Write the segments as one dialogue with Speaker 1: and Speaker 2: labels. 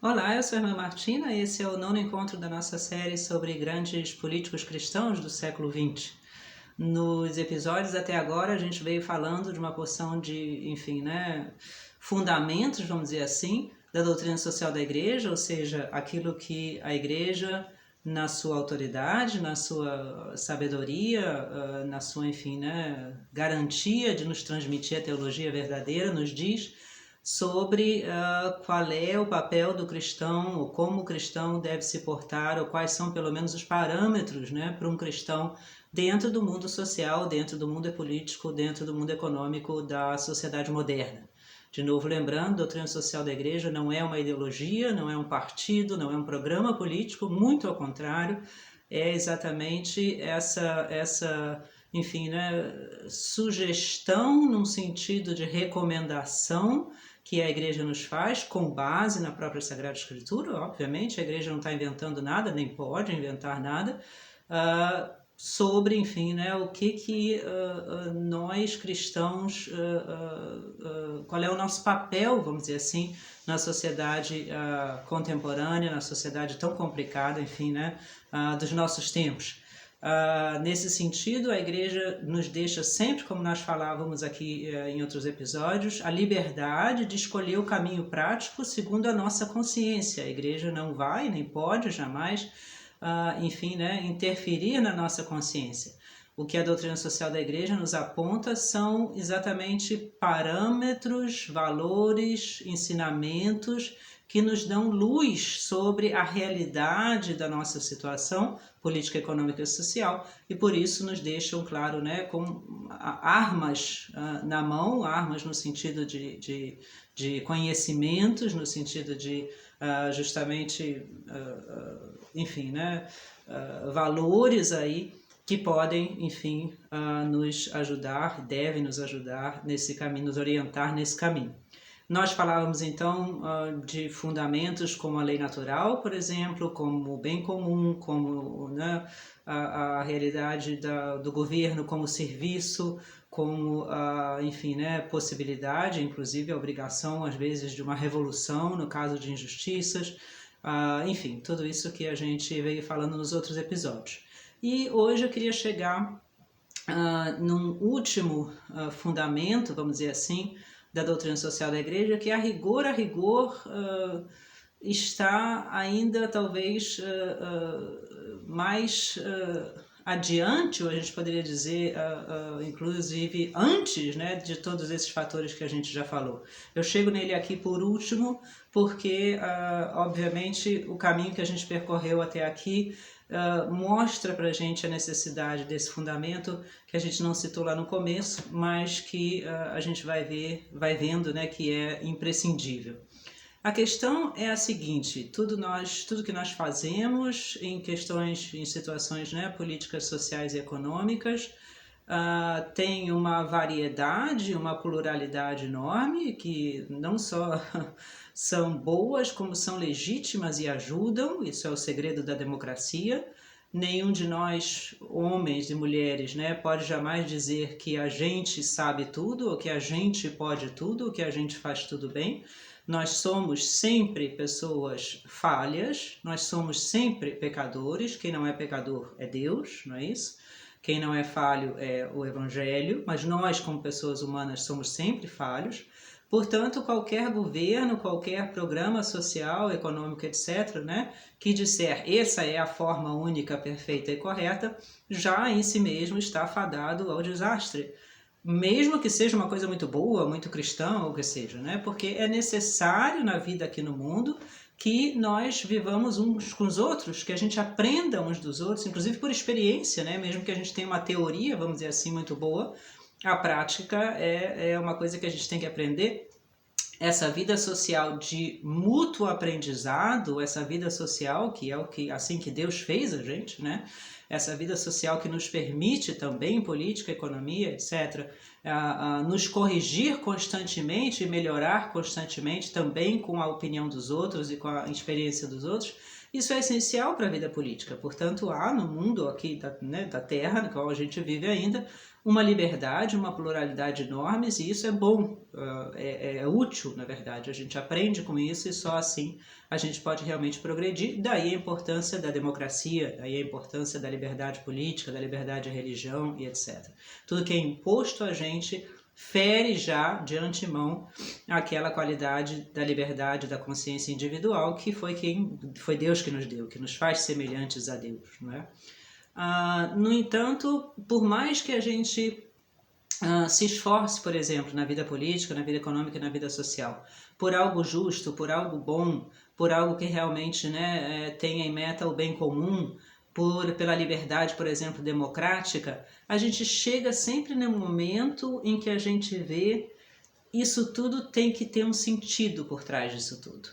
Speaker 1: Olá, eu sou a irmã Martina e esse é o nono encontro da nossa série sobre grandes políticos cristãos do século XX. Nos episódios até agora a gente veio falando de uma porção de, fundamentos, vamos dizer assim, da doutrina social da igreja, ou seja, aquilo que a igreja, na sua autoridade, na sua sabedoria, na sua, garantia de nos transmitir a teologia verdadeira, nos diz sobre qual é o papel do cristão, ou como o cristão deve se portar, ou quais são pelo menos os parâmetros, para um cristão dentro do mundo social, dentro do mundo político, dentro do mundo econômico da sociedade moderna. De novo, lembrando, a doutrina social da igreja não é uma ideologia, não é um partido, não é um programa político, muito ao contrário, é exatamente essa sugestão num sentido de recomendação que a igreja nos faz, com base na própria Sagrada Escritura. Obviamente, a igreja não está inventando nada, nem pode inventar nada, sobre, o que nós cristãos, qual é o nosso papel, vamos dizer assim, na sociedade contemporânea, na sociedade tão complicada, dos nossos tempos. Nesse sentido, a igreja nos deixa sempre, como nós falávamos aqui em outros episódios, a liberdade de escolher o caminho prático segundo a nossa consciência. A igreja não vai, nem pode jamais, interferir na nossa consciência. O que a doutrina social da igreja nos aponta são exatamente parâmetros, valores, ensinamentos que nos dão luz sobre a realidade da nossa situação política, econômica e social, e por isso nos deixam, claro, com armas na mão, armas no sentido de conhecimentos, no sentido de valores aí que podem, nos ajudar, devem nos ajudar nesse caminho, nos orientar nesse caminho. Nós falávamos então de fundamentos como a lei natural, por exemplo, como o bem comum, como a realidade do governo como serviço, como possibilidade, inclusive a obrigação às vezes de uma revolução no caso de injustiças, tudo isso que a gente veio falando nos outros episódios. E hoje eu queria chegar num último fundamento, vamos dizer assim, da doutrina social da igreja, que a rigor, está ainda talvez mais adiante, ou a gente poderia dizer, inclusive antes, de todos esses fatores que a gente já falou. Eu chego nele aqui por último, porque, obviamente, o caminho que a gente percorreu até aqui mostra para a gente a necessidade desse fundamento que a gente não citou lá no começo, mas que a gente vai vendo, que é imprescindível. A questão é a seguinte: tudo que nós fazemos em situações políticas, sociais e econômicas tem uma variedade, uma pluralidade enorme, que não só são boas, como são legítimas e ajudam. Isso é o segredo da democracia. Nenhum de nós, homens e mulheres, pode jamais dizer que a gente sabe tudo, ou que a gente pode tudo, ou que a gente faz tudo bem. Nós somos sempre pessoas falhas, nós somos sempre pecadores. Quem não é pecador é Deus, não é isso? Quem não é falho é o Evangelho, mas nós, como pessoas humanas, somos sempre falhos. Portanto, qualquer governo, qualquer programa social, econômico, etc., que disser essa é a forma única, perfeita e correta, já em si mesmo está fadado ao desastre. Mesmo que seja uma coisa muito boa, muito cristã, ou o que seja, porque é necessário na vida aqui no mundo que nós vivamos uns com os outros, que a gente aprenda uns dos outros, inclusive por experiência, mesmo que a gente tenha uma teoria, vamos dizer assim, muito boa, a prática é uma coisa que a gente tem que aprender. Essa vida social de mútuo aprendizado, essa vida social, que é assim que Deus fez a gente, essa vida social que nos permite também política, economia, etc., nos corrigir constantemente e melhorar constantemente também com a opinião dos outros e com a experiência dos outros, isso é essencial para a vida política. Portanto, há no mundo aqui da Terra, no qual a gente vive ainda, uma liberdade, uma pluralidade enormes, e isso é bom, é útil, na verdade. A gente aprende com isso e só assim a gente pode realmente progredir. Daí a importância da democracia, daí a importância da liberdade política, da liberdade de religião e etc. Tudo que é imposto a gente fere já de antemão aquela qualidade da liberdade, da consciência individual que foi Deus que nos deu, que nos faz semelhantes a Deus, não é? No entanto, por mais que a gente se esforce, por exemplo, na vida política, na vida econômica e na vida social, por algo justo, por algo bom, por algo que realmente, né, tenha em meta o bem comum, pela liberdade, por exemplo, democrática, a gente chega sempre no momento em que a gente vê isso tudo tem que ter um sentido por trás disso tudo.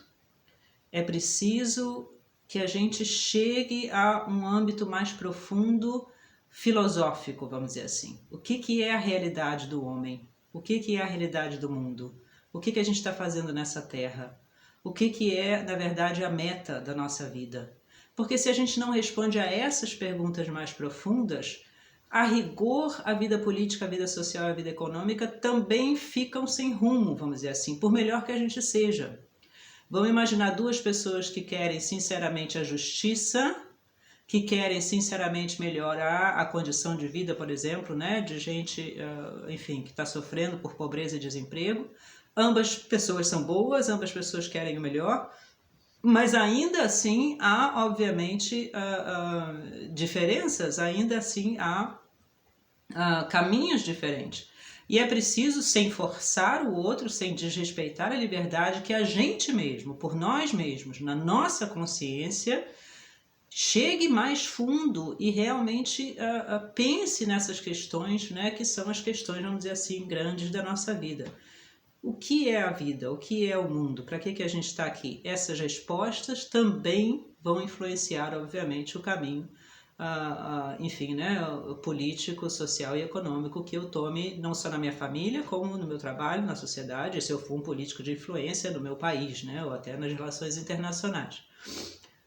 Speaker 1: É preciso que a gente chegue a um âmbito mais profundo, filosófico, vamos dizer assim. O que é a realidade do homem? O que é a realidade do mundo? O que a gente está fazendo nessa terra? O que é, na verdade, a meta da nossa vida? Porque se a gente não responde a essas perguntas mais profundas, a rigor, a vida política, a vida social e a vida econômica também ficam sem rumo, vamos dizer assim, por melhor que a gente seja. Vamos imaginar duas pessoas que querem sinceramente a justiça, que querem sinceramente melhorar a condição de vida, por exemplo, né, de gente, enfim, que está sofrendo por pobreza e desemprego. Ambas pessoas são boas, ambas pessoas querem o melhor, mas ainda assim há, obviamente, diferenças, ainda assim há caminhos diferentes. E é preciso, sem forçar o outro, sem desrespeitar a liberdade, que a gente mesmo, por nós mesmos, na nossa consciência, chegue mais fundo e realmente pense nessas questões, né, que são as questões, vamos dizer assim, grandes da nossa vida. O que é a vida? O que é o mundo? Para que a gente está aqui? Essas respostas também vão influenciar, obviamente, o caminho, enfim, né, político, social e econômico que eu tome, não só na minha família, como no meu trabalho, na sociedade, se eu for um político de influência no meu país, né, ou até nas relações internacionais.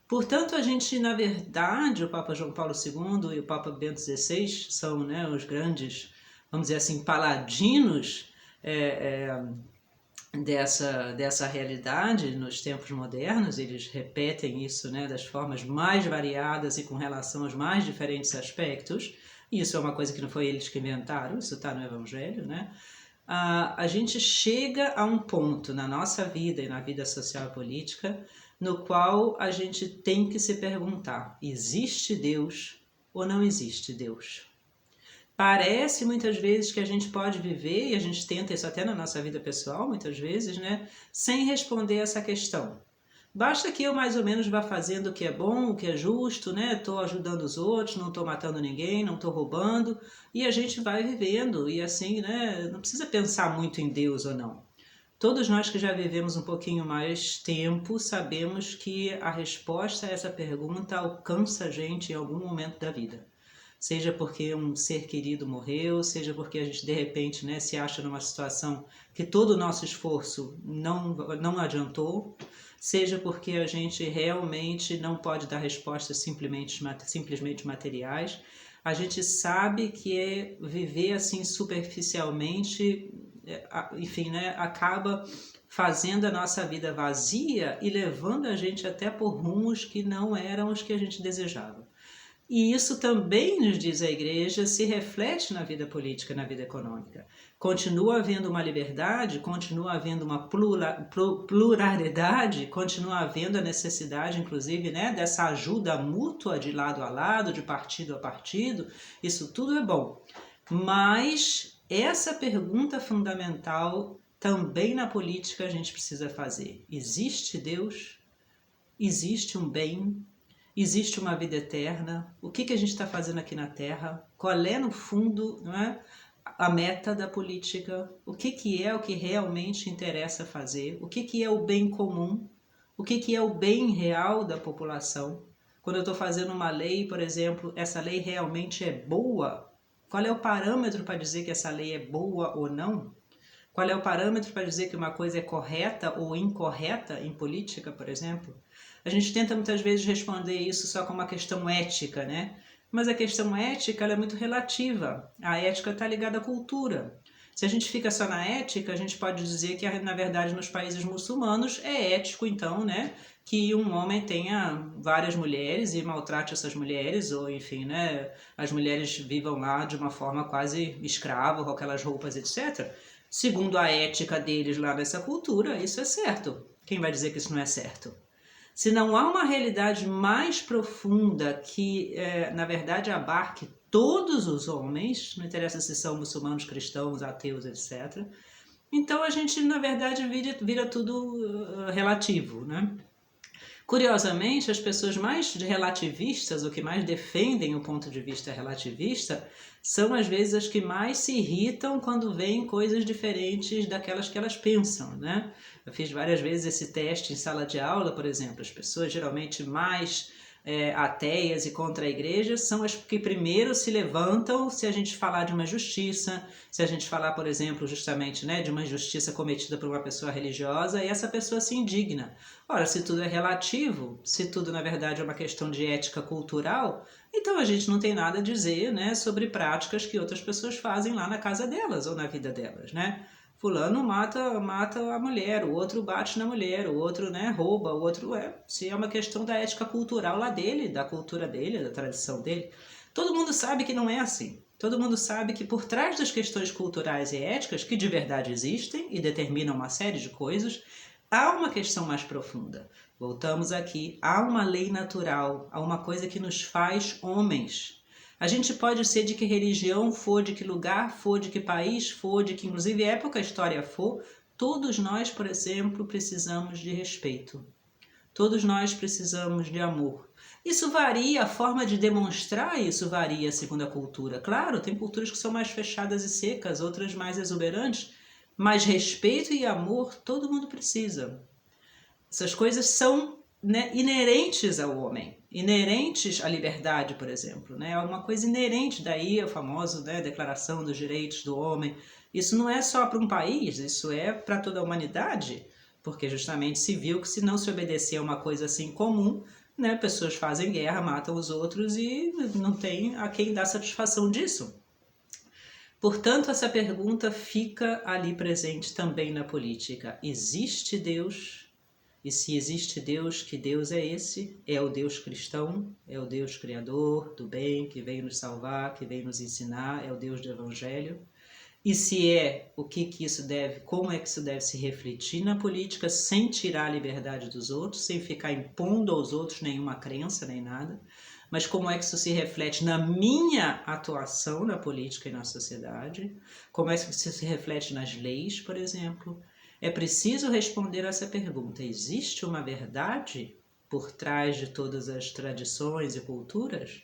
Speaker 1: Portanto, a gente, na verdade, o Papa João Paulo II e o Papa Bento XVI são, né, os grandes, vamos dizer assim, paladinos dessa realidade nos tempos modernos. Eles repetem isso, né, das formas mais variadas e com relação aos mais diferentes aspectos. E isso é uma coisa que não foi eles que inventaram, isso está no Evangelho, né? A gente chega a um ponto na nossa vida e na vida social e política no qual a gente tem que se perguntar: existe Deus ou não existe Deus? Parece muitas vezes que a gente pode viver, e a gente tenta isso até na nossa vida pessoal, muitas vezes, né, sem responder essa questão. Basta que eu mais ou menos vá fazendo o que é bom, o que é justo, né? Estou ajudando os outros, não estou matando ninguém, não estou roubando, e a gente vai vivendo, e assim, né? Não precisa pensar muito em Deus ou não. Todos nós que já vivemos um pouquinho mais tempo sabemos que a resposta a essa pergunta alcança a gente em algum momento da vida. Seja porque um ser querido morreu, seja porque a gente de repente, né, se acha numa situação que todo o nosso esforço não adiantou, seja porque a gente realmente não pode dar respostas simplesmente materiais. A gente sabe que viver assim superficialmente, enfim, né, acaba fazendo a nossa vida vazia e levando a gente até por rumos que não eram os que a gente desejava. E isso também, nos diz a Igreja, se reflete na vida política, na vida econômica. Continua havendo uma liberdade, continua havendo uma pluralidade, continua havendo a necessidade, inclusive, né, dessa ajuda mútua de lado a lado, de partido a partido. Isso tudo é bom. Mas essa pergunta fundamental também na política a gente precisa fazer. Existe Deus? Existe um bem? Existe uma vida eterna? O que a gente está fazendo aqui na Terra? Qual é, no fundo, não é, a meta da política? O que é o que realmente interessa fazer? O que é o bem comum? O que é o bem real da população? Quando eu estou fazendo uma lei, por exemplo, essa lei realmente é boa? Qual é o parâmetro para dizer que essa lei é boa ou não? Qual é o parâmetro para dizer que uma coisa é correta ou incorreta em política, por exemplo? A gente tenta muitas vezes responder isso só com uma questão ética, né? Mas a questão ética ela é muito relativa. A ética está ligada à cultura. Se a gente fica só na ética, a gente pode dizer que, na verdade, nos países muçulmanos é ético, então, né, que um homem tenha várias mulheres e maltrate essas mulheres, ou enfim, né, as mulheres vivam lá de uma forma quase escrava, com aquelas roupas, etc. Segundo a ética deles lá nessa cultura, isso é certo. Quem vai dizer que isso não é certo? Se não há uma realidade mais profunda que, na verdade, abarque todos os homens, não interessa se são muçulmanos, cristãos, ateus, etc., então a gente, na verdade, vira tudo relativo, né? Curiosamente, as pessoas mais relativistas, ou que mais defendem o ponto de vista relativista, são às vezes as que mais se irritam quando veem coisas diferentes daquelas que elas pensam, né? Eu fiz várias vezes esse teste em sala de aula, por exemplo. As pessoas geralmente mais ateias e contra a igreja são as que primeiro se levantam se a gente falar de uma justiça, se a gente falar, por exemplo, justamente, né, de uma injustiça cometida por uma pessoa religiosa, e essa pessoa se indigna. Ora, se tudo é relativo, se tudo na verdade é uma questão de ética cultural, então a gente não tem nada a dizer, né, sobre práticas que outras pessoas fazem lá na casa delas ou na vida delas, né? Fulano mata a mulher, o outro bate na mulher, o outro, né, rouba, o outro se é uma questão da ética cultural lá dele, da cultura dele, da tradição dele. Todo mundo sabe que não é assim. Todo mundo sabe que por trás das questões culturais e éticas, que de verdade existem e determinam uma série de coisas, há uma questão mais profunda. Voltamos aqui, há uma lei natural, há uma coisa que nos faz homens. A gente pode ser de que religião for, de que lugar for, de que país for, de que inclusive época a história for, todos nós, por exemplo, precisamos de respeito. Todos nós precisamos de amor. Isso varia, a forma de demonstrar isso varia segundo a cultura. Claro, tem culturas que são mais fechadas e secas, outras mais exuberantes, mas respeito e amor todo mundo precisa. Essas coisas são, né, inerentes ao homem, inerentes à liberdade, por exemplo. Né? É uma coisa inerente, daí o famoso, né, Declaração dos Direitos do Homem. Isso não é só para um país, isso é para toda a humanidade, porque justamente se viu que se não se obedecer a uma coisa assim comum, né, pessoas fazem guerra, matam os outros e não tem a quem dar satisfação disso. Portanto, essa pergunta fica ali presente também na política. Existe Deus? E se existe Deus, que Deus é esse? É o Deus cristão? É o Deus criador do bem, que veio nos salvar, que veio nos ensinar? É o Deus do Evangelho? E se é, o que isso deve, como é que isso deve se refletir na política, sem tirar a liberdade dos outros, sem ficar impondo aos outros nenhuma crença, nem nada, mas como é que isso se reflete na minha atuação na política e na sociedade, como é que isso se reflete nas leis, por exemplo. É preciso responder essa pergunta: existe uma verdade por trás de todas as tradições e culturas?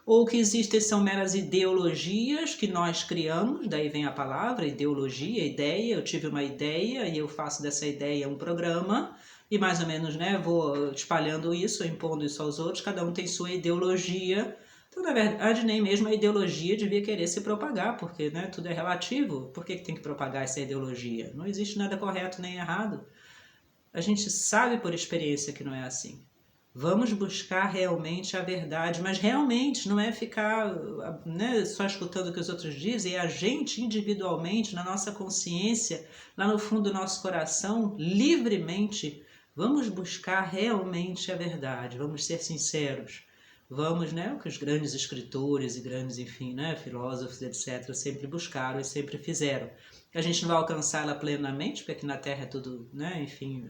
Speaker 1: Ou o que existem são meras ideologias que nós criamos, daí vem a palavra, ideologia, ideia, eu tive uma ideia e eu faço dessa ideia um programa, e mais ou menos, né, vou espalhando isso, impondo isso aos outros, cada um tem sua ideologia. Então, na verdade, nem mesmo a ideologia devia querer se propagar, porque, né, tudo é relativo. Por que tem que propagar essa ideologia? Não existe nada correto nem errado. A gente sabe por experiência que não é assim. Vamos buscar realmente a verdade, mas realmente não é ficar, né, só escutando o que os outros dizem, é a gente individualmente, na nossa consciência, lá no fundo do nosso coração, livremente, vamos buscar realmente a verdade, vamos ser sinceros. Vamos, né, o que os grandes escritores e grandes, enfim, né, filósofos, etc., sempre buscaram e sempre fizeram. A gente não vai alcançá-la plenamente, porque aqui na Terra é tudo, né, enfim,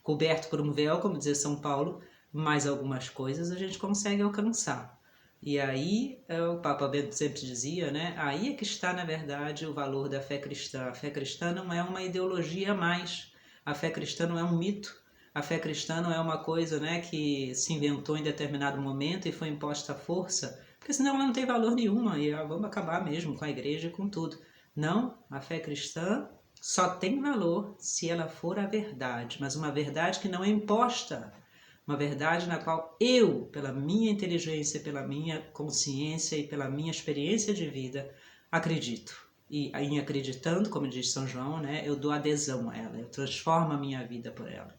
Speaker 1: coberto por um véu, como dizia São Paulo, mas algumas coisas a gente consegue alcançar. E aí, o Papa Bento sempre dizia, né, aí é que está, na verdade, o valor da fé cristã. A fé cristã não é uma ideologia a mais, a fé cristã não é um mito, a fé cristã não é uma coisa, né, que se inventou em determinado momento e foi imposta à força, porque senão ela não tem valor nenhuma e vamos acabar mesmo com a igreja e com tudo. Não, a fé cristã só tem valor se ela for a verdade, mas uma verdade que não é imposta. uma verdade na qual eu, pela minha inteligência, pela minha consciência e pela minha experiência de vida, acredito. E em acreditando, como diz São João, né, eu dou adesão a ela, eu transformo a minha vida por ela.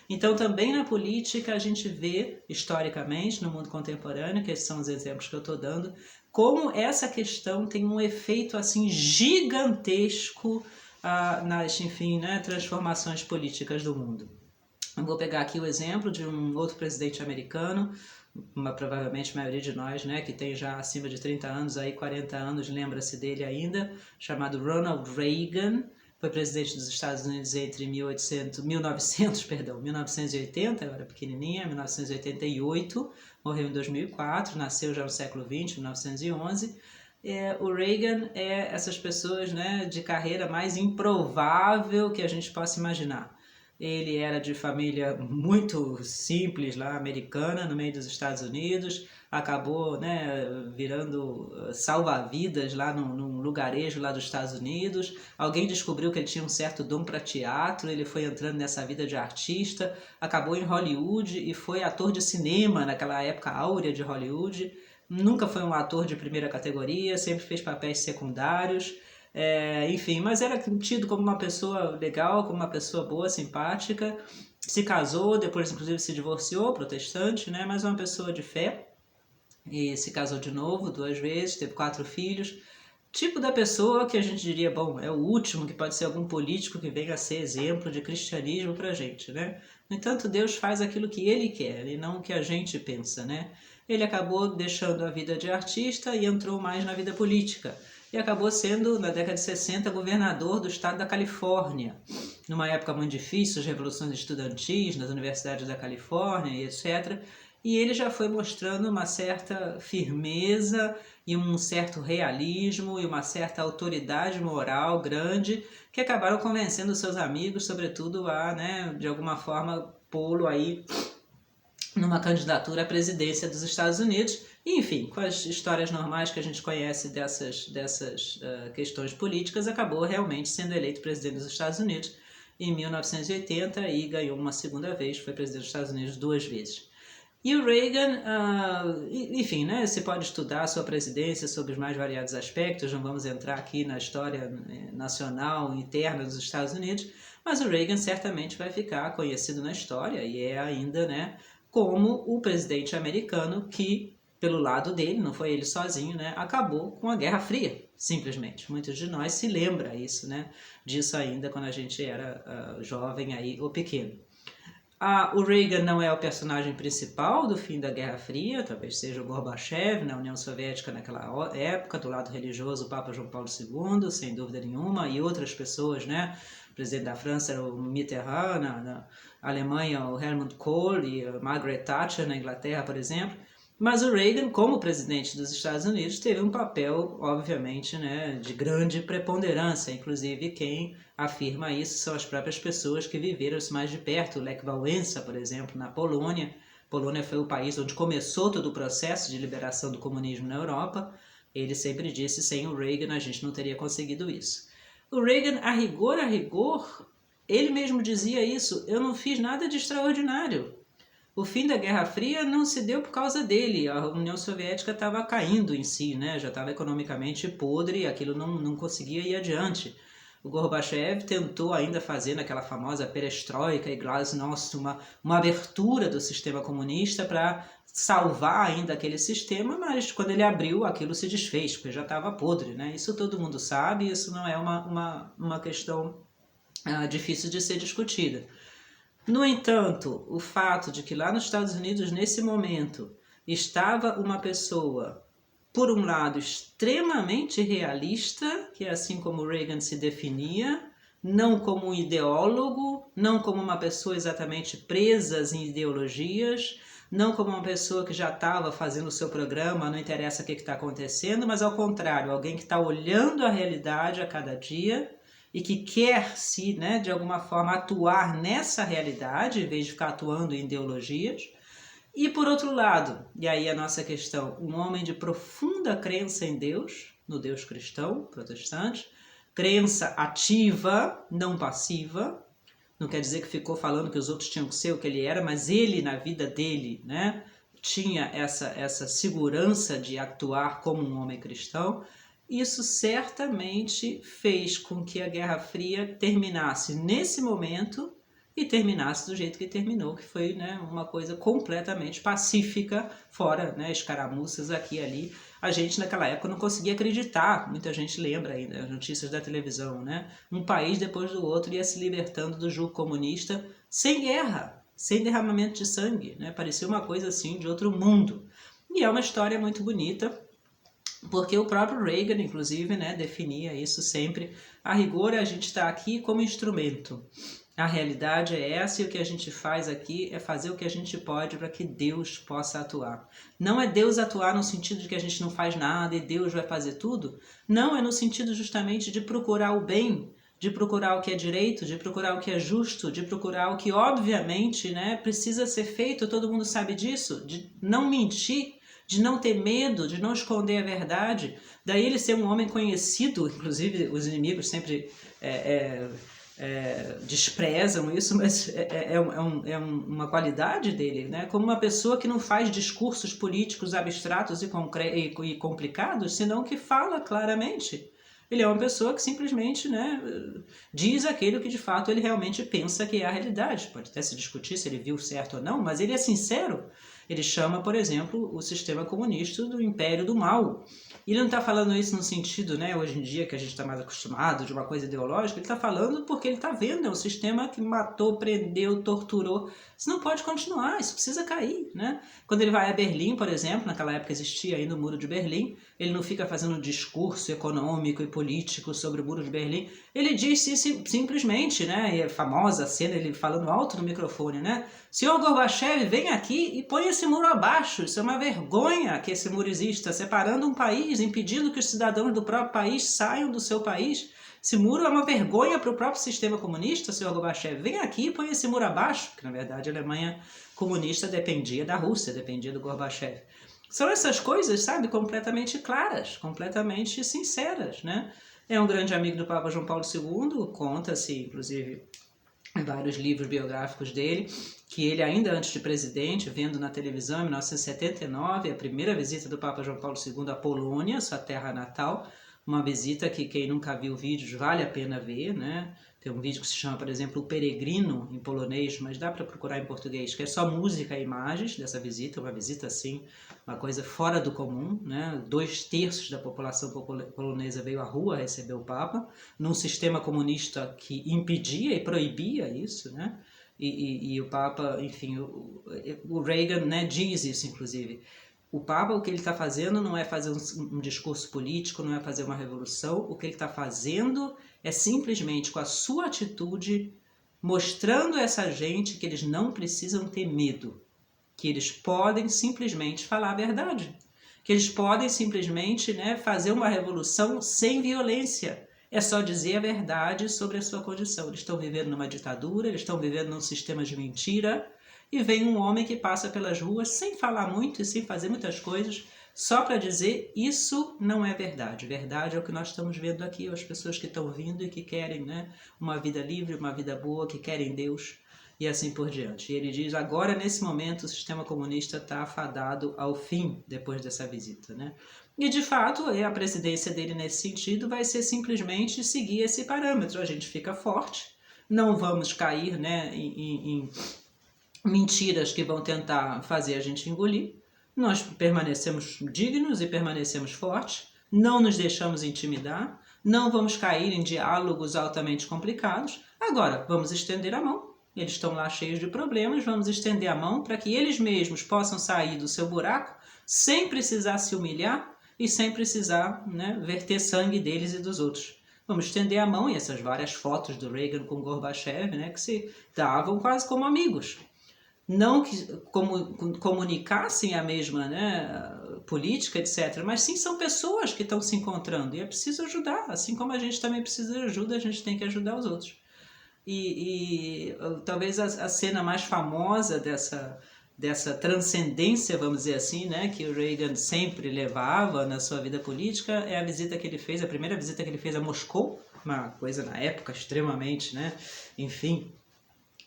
Speaker 1: Então também na política a gente vê, historicamente, no mundo contemporâneo, que esses são os exemplos que eu estou dando, como essa questão tem um efeito assim gigantesco nas, enfim, né, transformações políticas do mundo. Eu vou pegar aqui o exemplo de um outro presidente americano, provavelmente a maioria de nós, né, que tem já acima de 30 anos, aí 40 anos, lembra-se dele ainda, chamado Ronald Reagan. Foi presidente dos Estados Unidos entre 1980, eu era pequenininha, 1988, morreu em 2004, nasceu já no século XX, 1911. O Reagan é essas pessoas, né, de carreira mais improvável que a gente possa imaginar. Ele era de família muito simples lá, americana, no meio dos Estados Unidos, acabou, né, virando salva-vidas lá num lugarejo lá dos Estados Unidos. Alguém descobriu que ele tinha um certo dom para teatro, ele foi entrando nessa vida de artista, acabou em Hollywood e foi ator de cinema naquela época áurea de Hollywood. Nunca foi um ator de primeira categoria, sempre fez papéis secundários. Enfim, mas era tido como uma pessoa legal, como uma pessoa boa, simpática, se casou, depois inclusive se divorciou, protestante, né, mas uma pessoa de fé, e se casou de novo 2 vezes, teve 4 filhos, tipo da pessoa que a gente diria, bom, é o último que pode ser algum político que venha a ser exemplo de cristianismo pra gente, né? No entanto, Deus faz aquilo que Ele quer e não o que a gente pensa, né? Ele acabou deixando a vida de artista e entrou mais na vida política. E acabou sendo, na década de 60, governador do estado da Califórnia, numa época muito difícil, as revoluções estudantis nas universidades da Califórnia e etc. E ele já foi mostrando uma certa firmeza e um certo realismo e uma certa autoridade moral grande que acabaram convencendo seus amigos, sobretudo, a, né, de alguma forma, pô-lo aí numa candidatura à presidência dos Estados Unidos, e, enfim, com as histórias normais que a gente conhece dessas questões políticas, acabou realmente sendo eleito presidente dos Estados Unidos em 1980 e ganhou uma segunda vez, foi presidente dos Estados Unidos 2 vezes. E o Reagan, enfim, né, você pode estudar a sua presidência sobre os mais variados aspectos, não vamos entrar aqui na história nacional, interna dos Estados Unidos, mas o Reagan certamente vai ficar conhecido na história e é ainda, né, como o presidente americano que, pelo lado dele, não foi ele sozinho, né, acabou com a Guerra Fria, simplesmente. Muitos de nós se lembram disso ainda quando a gente era jovem aí, ou pequeno. O Reagan não é o personagem principal do fim da Guerra Fria, talvez seja o Gorbachev na União Soviética naquela época, do lado religioso o Papa João Paulo II, sem dúvida nenhuma, e outras pessoas, né? O presidente da França era o Mitterrand, na Alemanha o Helmut Kohl e a Margaret Thatcher na Inglaterra, por exemplo. Mas o Reagan, como presidente dos Estados Unidos, teve um papel, obviamente, né, de grande preponderância. Inclusive, quem afirma isso são as próprias pessoas que viveram isso mais de perto. Lech Wałęsa, por exemplo, na Polônia. A Polônia foi o país onde começou todo o processo de liberação do comunismo na Europa. Ele sempre disse, sem o Reagan a gente não teria conseguido isso. O Reagan, a rigor, ele mesmo dizia isso, eu não fiz nada de extraordinário. O fim da Guerra Fria não se deu por causa dele, a União Soviética estava caindo em si, né? Já estava economicamente podre e aquilo não conseguia ir adiante. O Gorbachev tentou ainda fazer naquela famosa perestroika e glasnost uma abertura do sistema comunista para salvar ainda aquele sistema, mas quando ele abriu aquilo se desfez, porque já estava podre, né? Isso todo mundo sabe, isso não é uma questão difícil de ser discutida. No entanto, o fato de que lá nos Estados Unidos, nesse momento, estava uma pessoa, por um lado, extremamente realista, que é assim como Reagan se definia, não como um ideólogo, não como uma pessoa exatamente presa em ideologias, não como uma pessoa que já estava fazendo o seu programa, não interessa o que está acontecendo, mas ao contrário, alguém que está olhando a realidade a cada dia e que quer né, de alguma forma atuar nessa realidade, em vez de ficar atuando em ideologias. E por outro lado, e aí a nossa questão, um homem de profunda crença em Deus, no Deus cristão, protestante, crença ativa, não passiva, não quer dizer que ficou falando que os outros tinham que ser o que ele era, mas ele, na vida dele, né, tinha essa segurança de atuar como um homem cristão. Isso certamente fez com que a Guerra Fria terminasse nesse momento e terminasse do jeito que terminou, que foi, né, uma coisa completamente pacífica, fora, né, escaramuças aqui e ali. A gente naquela época não conseguia acreditar, muita gente lembra ainda, as notícias da televisão, né? Um país depois do outro ia se libertando do jugo comunista sem guerra, sem derramamento de sangue, né? Parecia uma coisa assim de outro mundo. E é uma história muito bonita, porque o próprio Reagan, inclusive, né, definia isso sempre. A rigor, a gente está aqui como instrumento. A realidade é essa e o que a gente faz aqui é fazer o que a gente pode para que Deus possa atuar. Não é Deus atuar no sentido de que a gente não faz nada e Deus vai fazer tudo. Não, é no sentido justamente de procurar o bem, de procurar o que é direito, de procurar o que é justo, de procurar o que obviamente, né, precisa ser feito, todo mundo sabe disso, de não mentir, de não ter medo, de não esconder a verdade. Daí ele ser um homem conhecido, inclusive os inimigos sempre desprezam isso, mas uma qualidade dele, né? Como uma pessoa que não faz discursos políticos abstratos e complicados, senão que fala claramente. Ele é uma pessoa que simplesmente, né, diz aquilo que de fato ele realmente pensa que é a realidade. Pode até se discutir se ele viu certo ou não, mas ele é sincero. Ele chama, por exemplo, o sistema comunista do império do mal. E ele não está falando isso no sentido, né, hoje em dia, que a gente está mais acostumado, de uma coisa ideológica. Ele está falando porque ele está vendo, é um sistema que matou, prendeu, torturou. Isso não pode continuar, isso precisa cair, né? Quando ele vai a Berlim, por exemplo, naquela época existia ainda o Muro de Berlim, ele não fica fazendo um discurso econômico e político sobre o Muro de Berlim. Ele disse simplesmente, né, e é famosa a cena, ele falando alto no microfone, né? Senhor Gorbachev, vem aqui e põe esse muro abaixo. Isso é uma vergonha que esse muro exista, separando um país, impedindo que os cidadãos do próprio país saiam do seu país. Esse muro é uma vergonha para o próprio sistema comunista, senhor Gorbachev. Vem aqui e põe esse muro abaixo, que na verdade a Alemanha comunista dependia da Rússia, dependia do Gorbachev. São essas coisas, sabe, completamente claras, completamente sinceras, né? É um grande amigo do Papa João Paulo II, conta-se, inclusive, em vários livros biográficos dele, que ele ainda antes de presidente, vendo na televisão em 1979, a primeira visita do Papa João Paulo II à Polônia, sua terra natal, uma visita que quem nunca viu vídeos vale a pena ver, né? Tem um vídeo que se chama, por exemplo, O Peregrino, em polonês, mas dá para procurar em português, que é só música e imagens dessa visita, uma visita assim, uma coisa fora do comum, né? 2/3 da população polonesa veio à rua receber o Papa, num sistema comunista que impedia e proibia isso, né? E o Papa, enfim, o Reagan, né, diz isso, inclusive. O Papa, o que ele está fazendo não é fazer um discurso político, não é fazer uma revolução. O que ele está fazendo é simplesmente, com a sua atitude, mostrando a essa gente que eles não precisam ter medo, que eles podem simplesmente falar a verdade, que eles podem simplesmente, né, fazer uma revolução sem violência. É só dizer a verdade sobre a sua condição. Eles estão vivendo numa ditadura, eles estão vivendo num sistema de mentira, e vem um homem que passa pelas ruas sem falar muito e sem fazer muitas coisas, só para dizer isso não é verdade. Verdade é o que nós estamos vendo aqui, as pessoas que estão vindo e que querem, né, uma vida livre, uma vida boa, que querem Deus e assim por diante. E ele diz, agora nesse momento o sistema comunista está afadado ao fim depois dessa visita, né? E de fato a presidência dele nesse sentido vai ser simplesmente seguir esse parâmetro. A gente fica forte, não vamos cair, né, em mentiras que vão tentar fazer a gente engolir. Nós permanecemos dignos e permanecemos fortes, não nos deixamos intimidar, não vamos cair em diálogos altamente complicados. Agora, vamos estender a mão. Eles estão lá cheios de problemas, vamos estender a mão para que eles mesmos possam sair do seu buraco sem precisar se humilhar e sem precisar, né, verter sangue deles e dos outros. Vamos estender a mão, e essas várias fotos do Reagan com Gorbachev, né, que se davam quase como amigos. Não que comunicassem a mesma, né, política, etc., mas sim são pessoas que estão se encontrando e é preciso ajudar, assim como a gente também precisa de ajuda, a gente tem que ajudar os outros. E talvez a cena mais famosa dessa transcendência, vamos dizer assim, né, que o Reagan sempre levava na sua vida política, é a visita que ele fez, a primeira visita que ele fez a Moscou, uma coisa na época extremamente, né, enfim,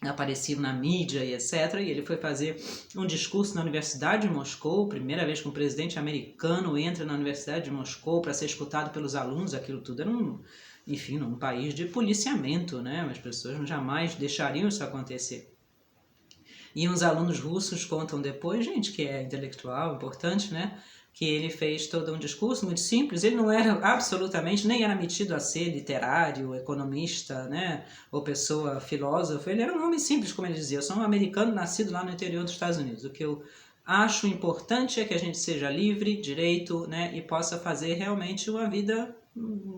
Speaker 1: apareciam na mídia e etc. E ele foi fazer um discurso na Universidade de Moscou, primeira vez que um presidente americano entra na Universidade de Moscou para ser escutado pelos alunos. Aquilo tudo era enfim, um país de policiamento, né? As pessoas jamais deixariam isso acontecer. E uns alunos russos contam depois, gente que é intelectual, importante, né? Que ele fez todo um discurso muito simples. Ele não era absolutamente, nem era metido a ser literário, economista, né? Ou pessoa filósofa. Ele era um homem simples, como ele dizia. Eu sou um americano nascido lá no interior dos Estados Unidos. O que eu acho importante é que a gente seja livre, direito, né? E possa fazer realmente uma vida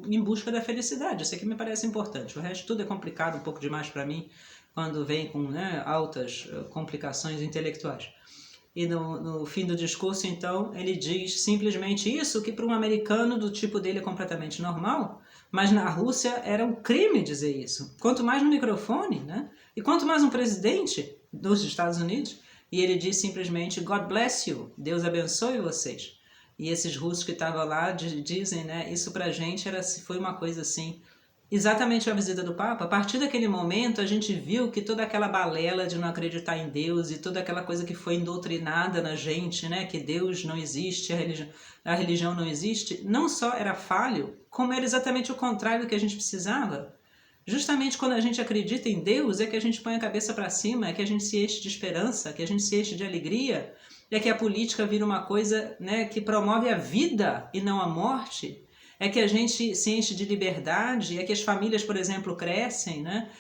Speaker 1: em busca da felicidade. Isso aqui me parece importante. O resto tudo é complicado, um pouco demais para mim, quando vem com, né, altas complicações intelectuais. E no fim do discurso, então, ele diz simplesmente isso, que para um americano do tipo dele é completamente normal, mas na Rússia era um crime dizer isso. Quanto mais no microfone, né? E quanto mais um presidente dos Estados Unidos. E ele diz simplesmente, God bless you, Deus abençoe vocês. E esses russos que estavam lá dizem, né, isso pra gente foi uma coisa assim, exatamente a visita do Papa. A partir daquele momento a gente viu que toda aquela balela de não acreditar em Deus e toda aquela coisa que foi doutrinada na gente, né, que Deus não existe, a religião não existe, não só era falho, como era exatamente o contrário do que a gente precisava. Justamente quando a gente acredita em Deus é que a gente põe a cabeça para cima, é que a gente se enche de esperança, que a gente se enche de alegria, é que a política vira uma coisa, né, que promove a vida e não a morte, é que a gente se enche de liberdade, é que as famílias, por exemplo, crescem, né?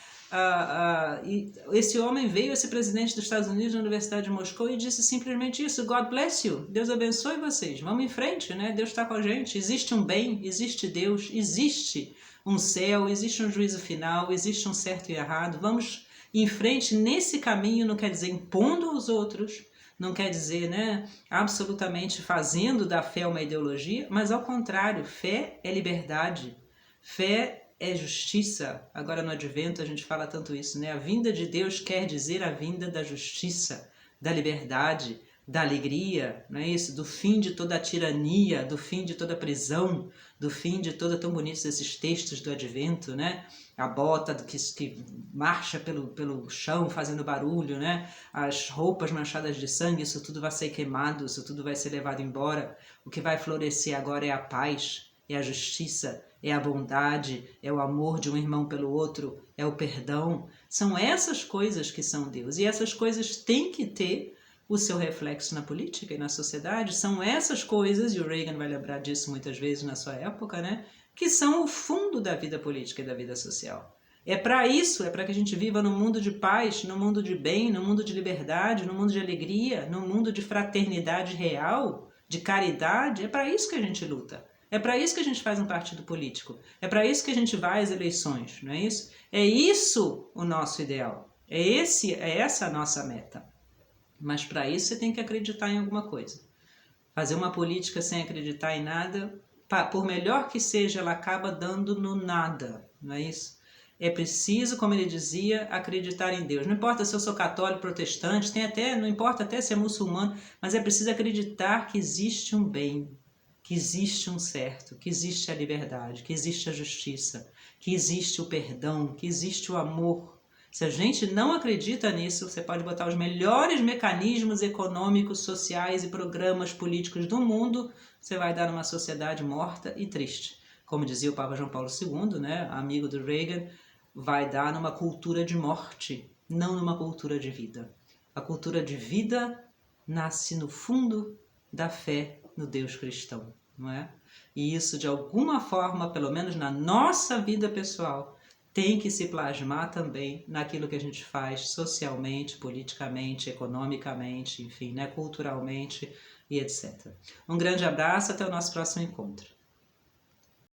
Speaker 1: E esse homem veio, esse presidente dos Estados Unidos, na Universidade de Moscou, e disse simplesmente isso, God bless you, Deus abençoe vocês, vamos em frente, né? Deus está com a gente, existe um bem, existe Deus, existe um céu, existe um juízo final, existe um certo e errado, vamos em frente nesse caminho, não quer dizer impondo aos outros, não quer dizer, né, absolutamente fazendo da fé uma ideologia, mas ao contrário, fé é liberdade, fé é justiça. Agora no Advento a gente fala tanto isso, né? A vinda de Deus quer dizer a vinda da justiça, da liberdade, da alegria, não é isso? Do fim de toda a tirania, do fim de toda a prisão, do fim de toda, tão bonitos esses textos do Advento, né? A bota que marcha pelo chão fazendo barulho, né? As roupas manchadas de sangue, isso tudo vai ser queimado, isso tudo vai ser levado embora. O que vai florescer agora é a paz, é a justiça, é a bondade, é o amor de um irmão pelo outro, é o perdão. São essas coisas que são Deus. E essas coisas têm que ter o seu reflexo na política e na sociedade. São essas coisas, e o Reagan vai lembrar disso muitas vezes na sua época, né? Que são o fundo da vida política e da vida social. É para isso, é para que a gente viva num mundo de paz, num mundo de bem, num mundo de liberdade, num mundo de alegria, num mundo de fraternidade real, de caridade. É para isso que a gente luta. É para isso que a gente faz um partido político. É para isso que a gente vai às eleições, não é isso? É isso o nosso ideal. É essa a nossa meta. Mas para isso você tem que acreditar em alguma coisa. Fazer uma política sem acreditar em nada, por melhor que seja, ela acaba dando no nada, não é isso? É preciso, como ele dizia, acreditar em Deus. Não importa se eu sou católico, protestante, não importa até se é muçulmano, mas é preciso acreditar que existe um bem, que existe um certo, que existe a liberdade, que existe a justiça, que existe o perdão, que existe o amor. Se a gente não acredita nisso, você pode botar os melhores mecanismos econômicos, sociais e programas políticos do mundo, você vai dar numa sociedade morta e triste. Como dizia o Papa João Paulo II, né, amigo do Reagan, vai dar numa cultura de morte, não numa cultura de vida. A cultura de vida nasce no fundo da fé no Deus cristão, não é? E isso, de alguma forma, pelo menos na nossa vida pessoal, tem que se plasmar também naquilo que a gente faz socialmente, politicamente, economicamente, enfim, né, culturalmente e etc. Um grande abraço, até o nosso próximo encontro.